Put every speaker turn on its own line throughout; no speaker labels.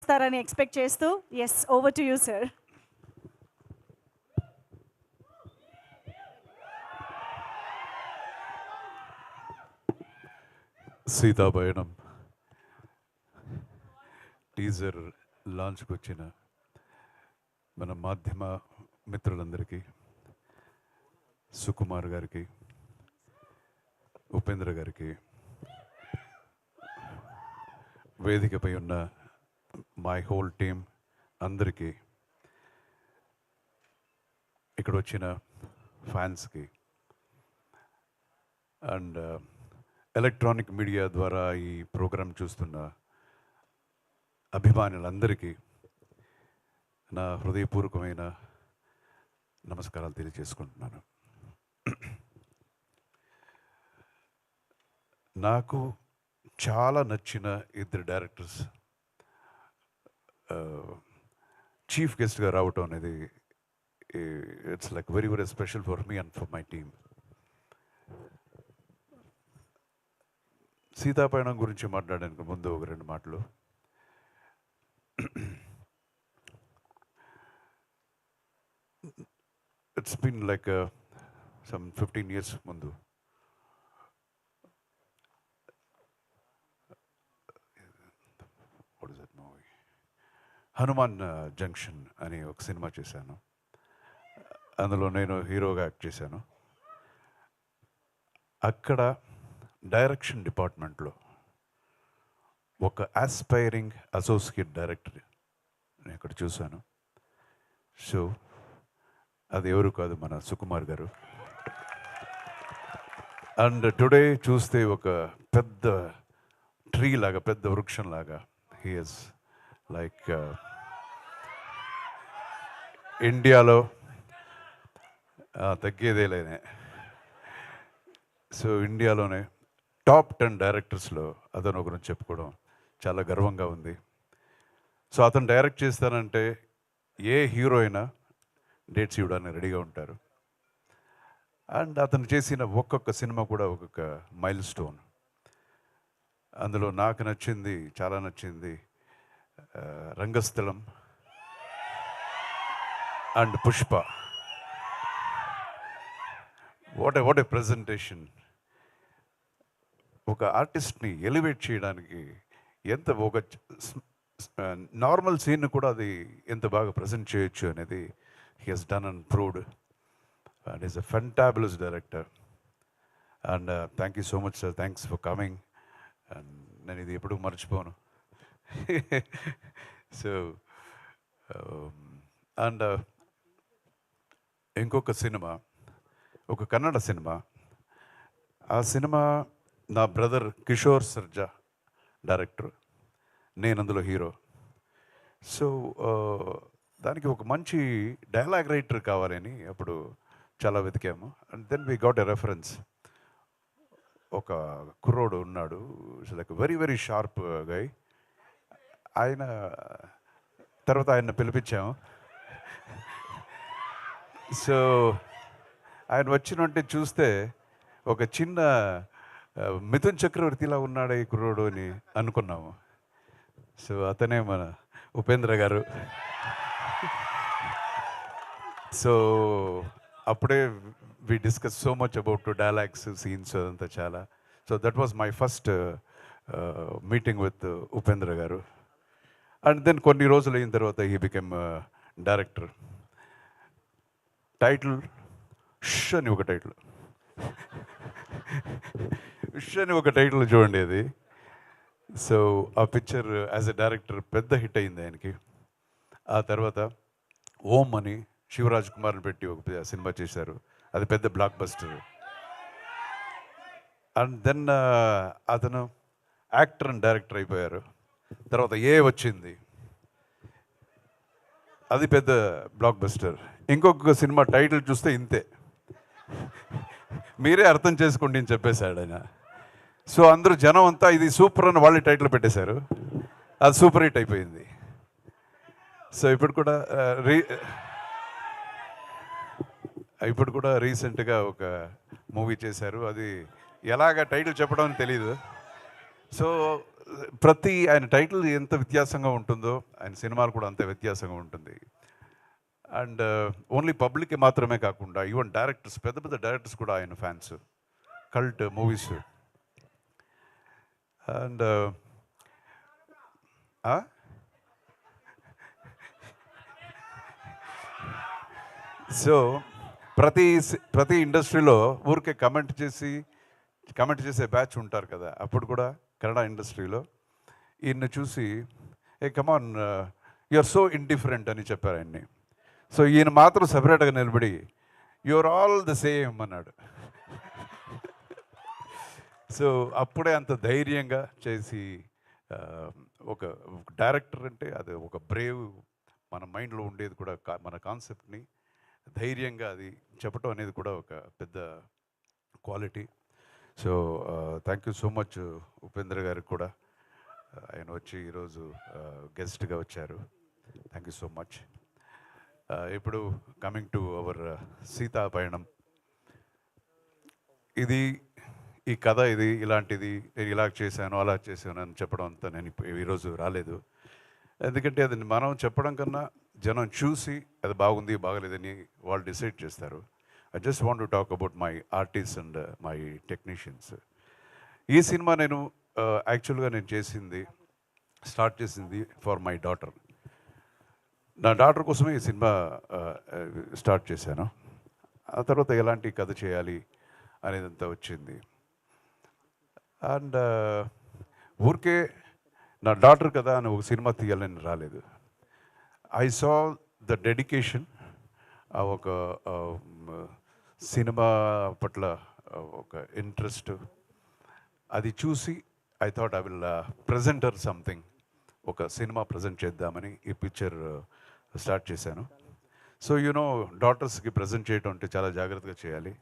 వస్తారని ఎక్స్పెక్ట్ చేస్తూ yes over to you sir.
Seethapayanam teaser లాంచ్కి వచ్చిన మన మాధ్యమ మిత్రులందరికీ, సుకుమార్ గారికి, ఉపేంద్ర గారికి, వేదికపై ఉన్న మై హోల్ టీమ్ అందరికీ, ఇక్కడ వచ్చిన ఫ్యాన్స్కి అండ్ ఎలక్ట్రానిక్ మీడియా ద్వారా ఈ ప్రోగ్రాం చూస్తున్న అభిమానులందరికీ నా హృదయపూర్వకమైన నమస్కారాలు తెలియజేసుకుంటున్నాను. నాకు చాలా నచ్చిన ఇద్దరు డైరెక్టర్స్ చీఫ్ గెస్ట్గా రావటం అనేది it's like very very special for me and for my team. Seethapayanam గురించి మాట్లాడడానికి ముందు ఒక రెండు మాటలు. It's been like some 15 years ముందు హనుమాన్ జంక్షన్ అని ఒక సినిమా చేశాను. అందులో నేను హీరోగా యాక్ట్ చేశాను. అక్కడ డైరెక్షన్ డిపార్ట్మెంట్లో ఒక ఆస్పైరింగ్ అసోసియేట్ డైరెక్టర్ నేను అక్కడ చూశాను. సో అది ఎవరు కాదు, మన సుకుమార్ గారు. అండ్ టుడే చూస్తే ఒక పెద్ద ట్రీ లాగా, పెద్ద వృక్షం లాగా హీ ఈజ్ లైక్ ఇండియాలో తగ్గేదేలేనే. సో ఇండియాలోనే టాప్ 10 డైరెక్టర్స్లో అతను ఒకరిని చెప్పుకోవడం చాలా గర్వంగా ఉంది. సో అతను డైరెక్ట్ చేస్తానంటే ఏ హీరో అయినా డేట్స్ ఇవ్వడానికి రెడీగా ఉంటారు. అండ్ అతను చేసిన ఒక్కొక్క సినిమా కూడా ఒక్కొక్క మైల్ స్టోన్. అందులో నాకు నచ్చింది, చాలా నచ్చింది Rangasthalam and Pushpa. What a presentation! ఒక ఆర్టిస్ట్ని ఎలివేట్ చేయడానికి ఎంత, ఒక నార్మల్ సీన్ కూడా అది ఎంత బాగా ప్రజెంట్ చేయొచ్చు అనేది he has done and proved. And is a fabulous director. And thank you so much sir, thanks for coming. And నేను ఇది ఎప్పుడూ మర్చిపోను. సో అండ్ ఇంకొక సినిమా, ఒక కన్నడ సినిమా. ఆ సినిమా నా బ్రదర్ కిషోర్ సర్జా డైరెక్టర్, నేను అందులో హీరో. సో దానికి ఒక మంచి డైలాగ్ రైటర్ కావాలని అప్పుడు చాలా వెతికాము. And then we got a reference. ఒక కుర్రోడు ఉన్నాడు, like very very sharp guy. ఆయన తర్వాత ఆయన పిలిపించాము. సో ఆయన వచ్చినంటే చూస్తే ఒక చిన్న మిథున్ చక్రవర్తిలా ఉన్నాడు ఈ కుర్రోడు అని అనుకున్నాము. సో అతనే మన ఉపేంద్ర గారు. సో అప్పుడే we discuss so much about dialogues, scenes అదంతా చాలా. So that was my first meeting with Upendra garu. And then కొన్ని రోజులు అయిన తర్వాత హీ బికెమ్ డైరెక్టర్. టైటిల్ ష్ అని ఒక టైటిల్, ష్ అని ఒక టైటిల్ చూడండి అది. సో ఆ పిక్చర్ యాజ్ ఎ డైరెక్టర్ పెద్ద హిట్ అయింది ఆయనకి. ఆ తర్వాత ఓం అని శివరాజ్ కుమార్ని పెట్టి ఒక సినిమా చేశారు, అది పెద్ద బ్లాక్ బస్టర్. అండ్ దెన్ అతను యాక్టర్ అండ్ డైరెక్టర్ అయిపోయారు. తర్వాత ఏ వచ్చింది, అది పెద్ద బ్లాక్ బస్టర్. ఇంకొక సినిమా టైటిల్ చూస్తే ఇంతే, మీరే అర్థం చేసుకోండి అని చెప్పేశాడు ఆయన. సో అందరూ జనం అంతా ఇది సూపర్ అని వాళ్ళే టైటిల్ పెట్టేశారు, అది సూపర్ హిట్ అయిపోయింది. సో ఇప్పుడు కూడా రీసెంట్గా ఒక మూవీ చేశారు, అది ఎలాగ టైటిల్ చెప్పడం అని తెలీదు. సో ప్రతి ఆయన టైటిల్ ఎంత వ్యత్యాసంగా ఉంటుందో ఆయన సినిమాలు కూడా అంతే వ్యత్యాసంగా ఉంటుంది. అండ్ ఓన్లీ పబ్లిక్కి మాత్రమే కాకుండా ఈవెన్ డైరెక్టర్స్, పెద్ద పెద్ద డైరెక్టర్స్ కూడా ఆయన fans. Cult movies. And so ప్రతి ఇండస్ట్రీలో ఊరికే కమెంట్ చేసే బ్యాచ్ ఉంటారు కదా. అప్పుడు కూడా కన్నడ ఇండస్ట్రీలో ఈయన్ని చూసి hey come on you are so indifferent అని చెప్పారు ఆయన్ని. సో ఈయన మాత్రం సపరేట్గా నిలబడి you are all the same అన్నాడు. సో అప్పుడే అంత ధైర్యంగా చేసి ఒక డైరెక్టర్ అంటే అది ఒక బ్రేవ్, మన మైండ్లో ఉండేది కూడా మన కాన్సెప్ట్ని ధైర్యంగా అది చెప్పటం అనేది కూడా ఒక పెద్ద quality. So thank you so much Upendra గారికి కూడా, ఆయన వచ్చి ఈరోజు గెస్ట్గా వచ్చారు. Thank you so much. ఇప్పుడు coming to our Seetha Payanam. ఈ కథ ఇలాంటిది, నేను ఇలా చేశాను అలా చేశాను అని చెప్పడం అంతా నేను ఈరోజు రాలేదు. ఎందుకంటే అది మనం చెప్పడం కన్నా జనం చూసి అది బాగుంది బాగలేదని వాళ్ళు డిసైడ్ చేస్తారు. I just want to talk about my artist and my technicians. ఈ సినిమా నేను యాక్చువల్గా స్టార్ట్ చేసింది ఫర్ మై డాటర్. నా డాటర్ కోసమే ఈ సినిమా స్టార్ట్ చేశాను. ఆ తర్వాత ఎలాంటి కథ చేయాలి అనేదంతా వచ్చింది. అండ్ ఊరికే నా డాటర్ కదా అని ఒక సినిమా తీయాలని రాలేదు. ఐ సా ద డెడికేషన్, ఒక సినిమా పట్ల ఒక ఇంట్రెస్ట్, అది చూసి I thought I will present her something, ఒక సినిమా ప్రజెంట్ చేద్దామని ఈ పిక్చర్ స్టార్ట్ చేశాను. సో యూనో డాటర్స్కి ప్రజెంట్ చేయడం అంటే చాలా జాగ్రత్తగా చేయాలి.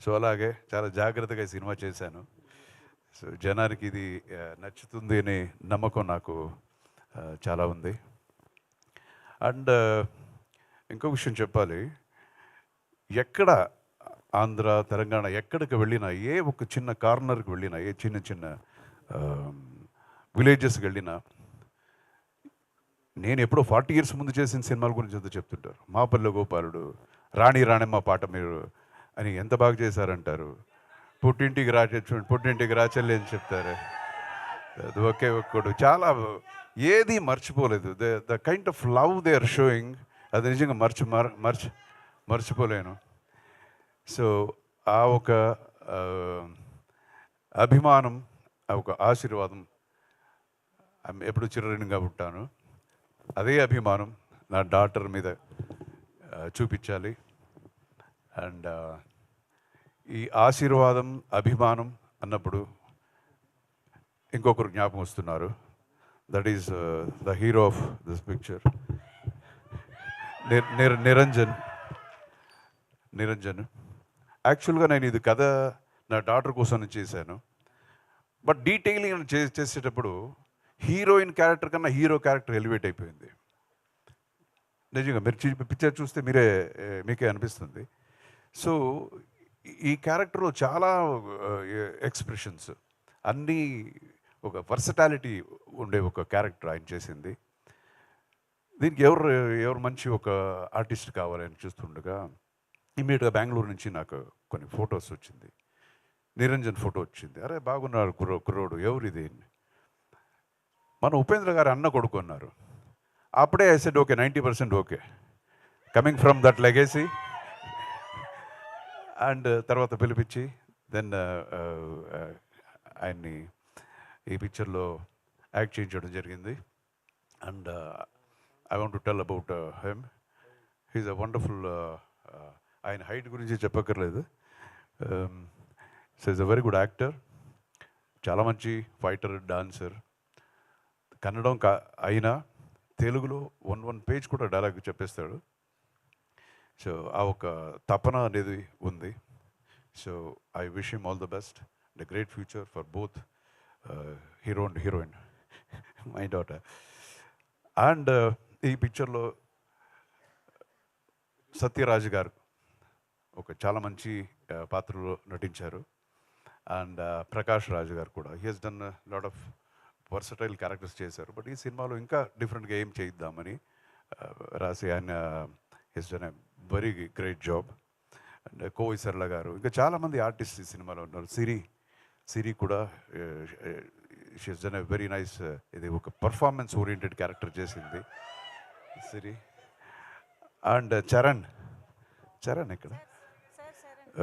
సో అలాగే చాలా జాగ్రత్తగా ఈ సినిమా చేశాను. సో జనానికి ఇది నచ్చుతుంది అనే నమ్మకం నాకు చాలా ఉంది. అండ్ ఇంకో విషయం చెప్పాలి, ఎక్కడ ఆంధ్ర తెలంగాణ ఎక్కడికి వెళ్ళినా, ఏ ఒక చిన్న కార్నర్కి వెళ్ళినా, ఏ చిన్న చిన్న విలేజెస్కి వెళ్ళినా, నేను ఎప్పుడో 40 years ముందు చేసిన సినిమాల గురించి అంతా చెప్తుంటారు. మా పల్లె గోపాలుడు, రాణి రాణమ్మ పాట మీరు అని ఎంత బాగా చేశారంటారు. పుట్టింటికి రాచెల్లి అని చెప్తారు. అది ఒకే ఒక్కడు చాలా ఏది మర్చిపోలేదు. The kind of love they are showing, అది నిజంగా మర్చిపోలేను. సో ఆ ఒక అభిమానం, ఆ ఒక ఆశీర్వాదం ఎప్పుడు చిరరుణిగా ఉంటాను. అదే అభిమానం నా డాటర్ మీద చూపించాలి. అండ్ ఈ ఆశీర్వాదం, అభిమానం అన్నప్పుడు ఇంకొకరు జ్ఞాపకం వస్తున్నారు. That is the hero of this picture, Niranjan. యాక్చువల్గా నేను ఇది కథ నా డాటర్ కోసం చేశాను. బట్ డీటెయిలింగ్ చేసేటప్పుడు హీరోయిన్ క్యారెక్టర్ కన్నా హీరో క్యారెక్టర్ ఎలివేట్ అయిపోయింది. నిజంగా మీరు పిక్చర్ చూస్తే మీకే అనిపిస్తుంది. సో ఈ క్యారెక్టర్లో చాలా ఎక్స్ప్రెషన్స్, అన్నీ ఒక వర్సటాలిటీ ఉండే ఒక క్యారెక్టర్ ఆయన చేసింది. దీనికి ఎవరు మంచి ఒక ఆర్టిస్ట్ కావాలని చూస్తుండగా ఇమ్మీడియట్గా బెంగళూరు నుంచి నాకు కొన్ని ఫొటోస్ వచ్చింది. నిరంజన్ ఫోటో వచ్చింది. అరే బాగున్నారు కుర్రోడు, ఎవరిది? మన ఉపేంద్ర గారు అన్న కొడుకు అన్నారు. అప్పుడే I said okay, 90% okay, coming from that legacy. And తర్వాత పిలిపించి దెన్ ఆయన్ని ఈ పిక్చర్లో యాక్ట్ చేయించడం జరిగింది. And I want to tell about him. He's a wonderful, ఆయన హైట్ గురించి చెప్పక్కర్లేదు. So is a very good actor, చాలా మంచి ఫైటర్, డాన్సర్. కన్నడం అయినా తెలుగులో వన్ పేజ్ కూడా డైలాగ్ చెప్పేస్తాడు. సో ఆ ఒక తపన అనేది ఉంది. So I wish him all the best, the great future for both hero and heroine, my daughter. And ఈ పిక్చర్లో సత్యరాజ్ గారు ఒక చాలా మంచి పాత్రలో నటించారు. అండ్ ప్రకాష్ రాజ్ గారు కూడా, he has done lot of versatile characters చేశారు. బట్ ఈ సినిమాలో ఇంకా డిఫరెంట్గా ఏం చేయిద్దామని రాసి ఆయన he's done a very great job. And Kovai Sarala garu, ఇంకా చాలామంది ఆర్టిస్ట్ ఈ సినిమాలో ఉన్నారు. సిరి కూడా she's done a very nice, ఇది ఒక పర్ఫార్మెన్స్ ఓరియంటెడ్ క్యారెక్టర్ చేసింది సిరి. అండ్ చరణ్ ఇక్కడ,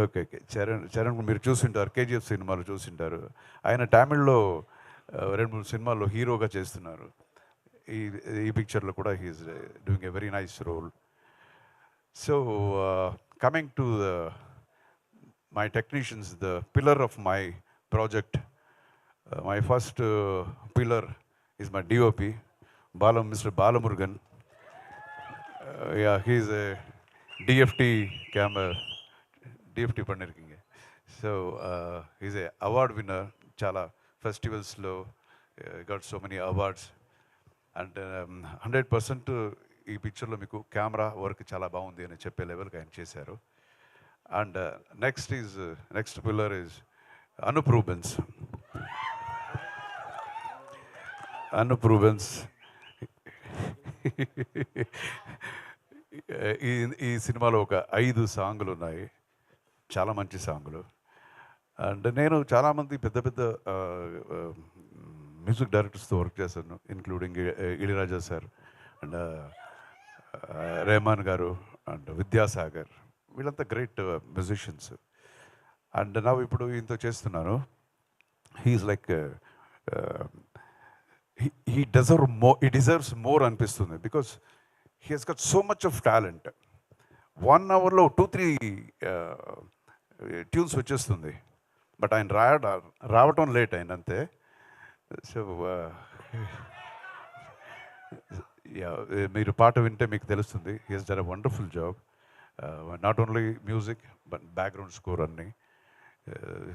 ఓకే చరణ్ మీరు చూసింటారు, కేజీఎఫ్ సినిమాలో చూసింటారు. ఆయన తమిళ్లో 2-3 సినిమాల్లో హీరోగా చేస్తున్నారు. ఈ పిక్చర్లో కూడా he's doing a very nice role. So coming to my technicians, the pillar of my project, my first pillar is my DOP, Mr. Balamurgan. Yeah, he's a DFT camera, DFT பண்ணிருக்கீங்க. So he's a award winner, చాలా festivals-లో got so many awards. And 100% ఈ పిక్చర్లో మీకు camera work చాలా బాగుంది అని చెప్పే లెవెల్కి ఆయన చేశారు. And next pillar is Anup Rubens. ఈ సినిమాలో ఒక 5 సాంగులు ఉన్నాయి, చాలా మంచి సాంగులు. అండ్ నేను చాలామంది పెద్ద మ్యూజిక్ డైరెక్టర్స్తో వర్క్ చేశాను, including Ilaiyaraaja sir and Rahman garu and Vidyasagar, వీళ్ళంతా గ్రేట్ మ్యూజిషియన్స్. అండ్ నా ఇప్పుడు ఈయనతో చేస్తున్నాను. He's like he deserves more అనిపిస్తుంది, because he has got so much of talent. 1 అవర్లో 2-3 ట్యూన్స్ వచ్చేస్తుంది, బట్ ఆయన రావటం లేట్ అయింది అంతే. సో మీరు పాట వింటే మీకు తెలుస్తుంది. He has done a wonderful job, not only music but background score అన్నీ.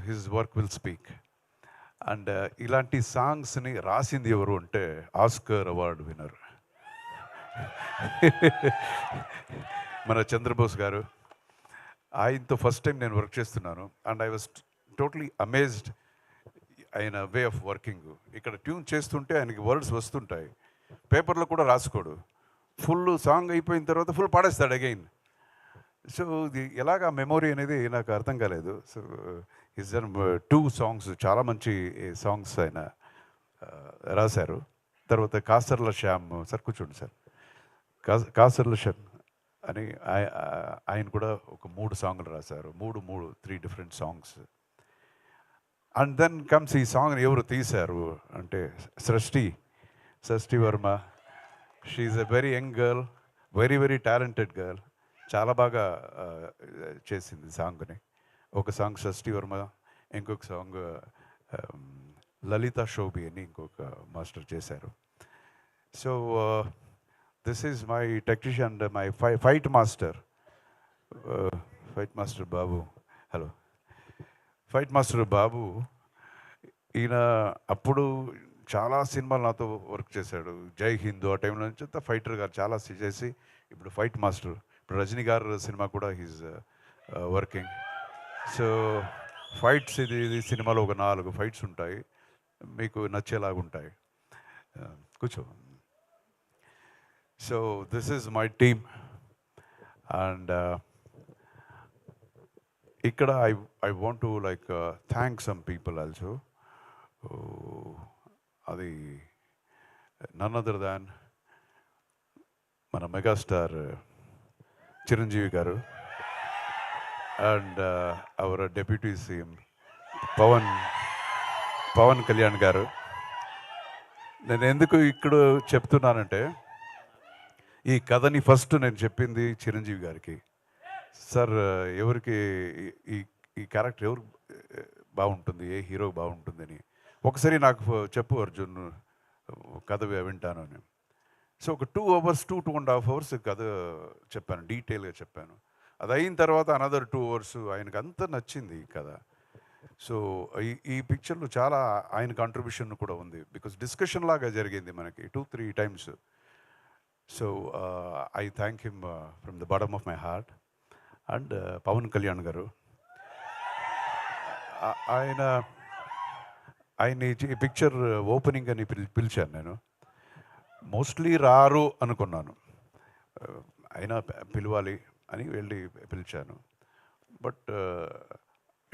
His work will speak. And ఇలాంటి సాంగ్స్ని రాసింది ఎవరు అంటే ఆస్కర్ అవార్డు విన్నర్ మన చంద్రబోస్ గారు. ఆయనతో ఫస్ట్ టైం నేను వర్క్ చేస్తున్నాను. And I was totally amazed ఆయన వే ఆఫ్ వర్కింగ్. ఇక్కడ ట్యూన్ చేస్తుంటే ఆయనకి వర్డ్స్ వస్తుంటాయి, పేపర్లో కూడా రాసుకోడు, ఫుల్ సాంగ్ అయిపోయిన తర్వాత ఫుల్ పాడేస్తాడు అగైన్. సో ఇది ఎలాగా మెమొరీ అనేది నాకు అర్థం కాలేదు. సో హిస్ డన్ 2 సాంగ్స్, చాలా మంచి సాంగ్స్ ఆయన రాశారు. తర్వాత కాసర్ల శ్యామ్ సార్, కూర్చోండి సార్, కాసర్ల శ్యామ్ అని ఆయన కూడా ఒక 3 సాంగ్లు రాశారు, 3 different songs. And then comes ఈ సాంగ్ ఎవరు తీశారు అంటే Srishti Varma. She's a very young girl, very talented girl, చాలా బాగా చేసింది సాంగ్ని. ఒక సాంగ్ సృష్టి వర్మ, ఇంకొక సాంగ్ లలిత శోభి అని ఇంకొక మాస్టర్ చేశారు. So this is my technician and my fight master Babu. Hello, fight master Babu. ఈయన అప్పుడు చాలా సినిమాలు నాతో వర్క్ చేశాడు. జై హిందూ ఆ టైంలో నుంచి ఫైటర్ గారు చాలా చేసి ఇప్పుడు ఫైట్ మాస్టర్. ఇప్పుడు రజనీ గారు సినిమా కూడా హీజ్ వర్కింగ్. సో ఫైట్స్, ఇది సినిమాలో ఒక 4 ఫైట్స్ ఉంటాయి, మీకు నచ్చేలాగా ఉంటాయి. కూర్చో. So this is my team. And ఇక్కడ I want to like thank some people also. అది నన్ అదర్ దాన్ మన megastar Chiranjeevi garu and our deputy CM Pawan Kalyan garu. నేను ఎందుకు ఇక్కడ చెప్తున్నానంటే, ఈ కథని ఫస్ట్ నేను చెప్పింది చిరంజీవి గారికి. సార్, ఎవరికి ఈ క్యారెక్టర్ ఎవరు బాగుంటుంది, ఏ హీరో బాగుంటుందని ఒకసారి నాకు చెప్పు అర్జున్, కథ వింటాను అని. సో ఒక 2 hours 2.5 hours కథ చెప్పాను, డీటెయిల్గా చెప్పాను. అది అయిన తర్వాత అనదర్ 2 hours ఆయనకు అంత నచ్చింది ఈ కథ. సో ఈ పిక్చర్లో చాలా ఆయన కాంట్రిబ్యూషన్ కూడా ఉంది, బికాస్ డిస్కషన్ లాగా జరిగింది మనకి 2-3 times. So I thank him from the bottom of my heart. And Pawan Kalyan garu, ఆయన ఈ పిక్చర్ ఓపెనింగ్ అని పిలిచాను నేను. మోస్ట్లీ రారు అనుకున్నాను, అయినా పిలవాలి అని వెళ్ళి పిలిచాను. But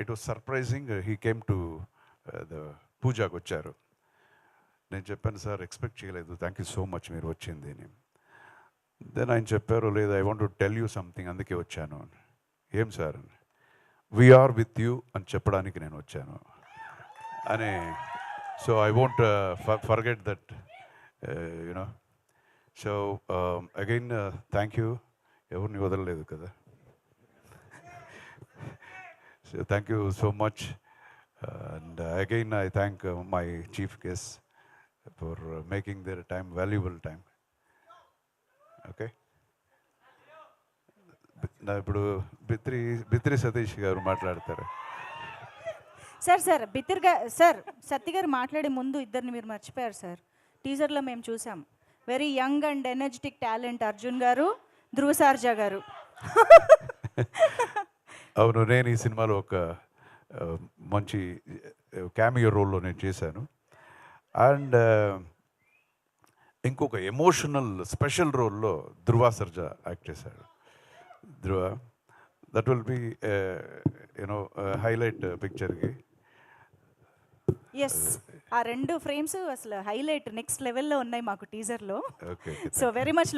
it was surprising, he came to the పూజాకి వచ్చారు. నేను చెప్పాను, సార్ ఎక్స్పెక్ట్ చేయలేదు, థ్యాంక్ యూ సో మచ్ మీరు వచ్చింది అని. దెన్ ఆయన చెప్పారు, లేదు I want to tell you something, అందుకే వచ్చాను. ఏం సార్ అని. వీఆర్ విత్ యూ అని చెప్పడానికి నేను వచ్చాను అని. So I won't forget that, you know. So again thank you, ఎవరిని వదలలేదు కదా. So thank you so much. And again I thank my chief guest for making their time valuable time. Okay, నా ఇప్పుడు బిత్రి సతీష్ గారు మాట్లాడతారు.
సార్ సార్ సత్తి గారు మాట్లాడే ముందు ఇద్దరిని మీరు మర్చిపోయారు సార్. టీజర్లో మేము చూసాం, very young and energetic talent Arjun గారు, ధ్రువ సార్జా గారు.
అవును, నేను ఈ సినిమాలో ఒక మంచి క్యామియో రోల్లో నేను చేశాను. అండ్ ఇంకొక ఎమోషనల్ స్పెషల్ రోల్లో ధ్రువ సర్జా యాక్ట్ చేశాడు. Dhruva, that will be you know highlight పిక్చర్కి.
ఎస్, ఆ రెండు ఫ్రేమ్స్ అసలు హైలైట్ నెక్స్ట్ లెవెల్లో ఉన్నాయి మాకు టీజర్లో.
Okay,
so very much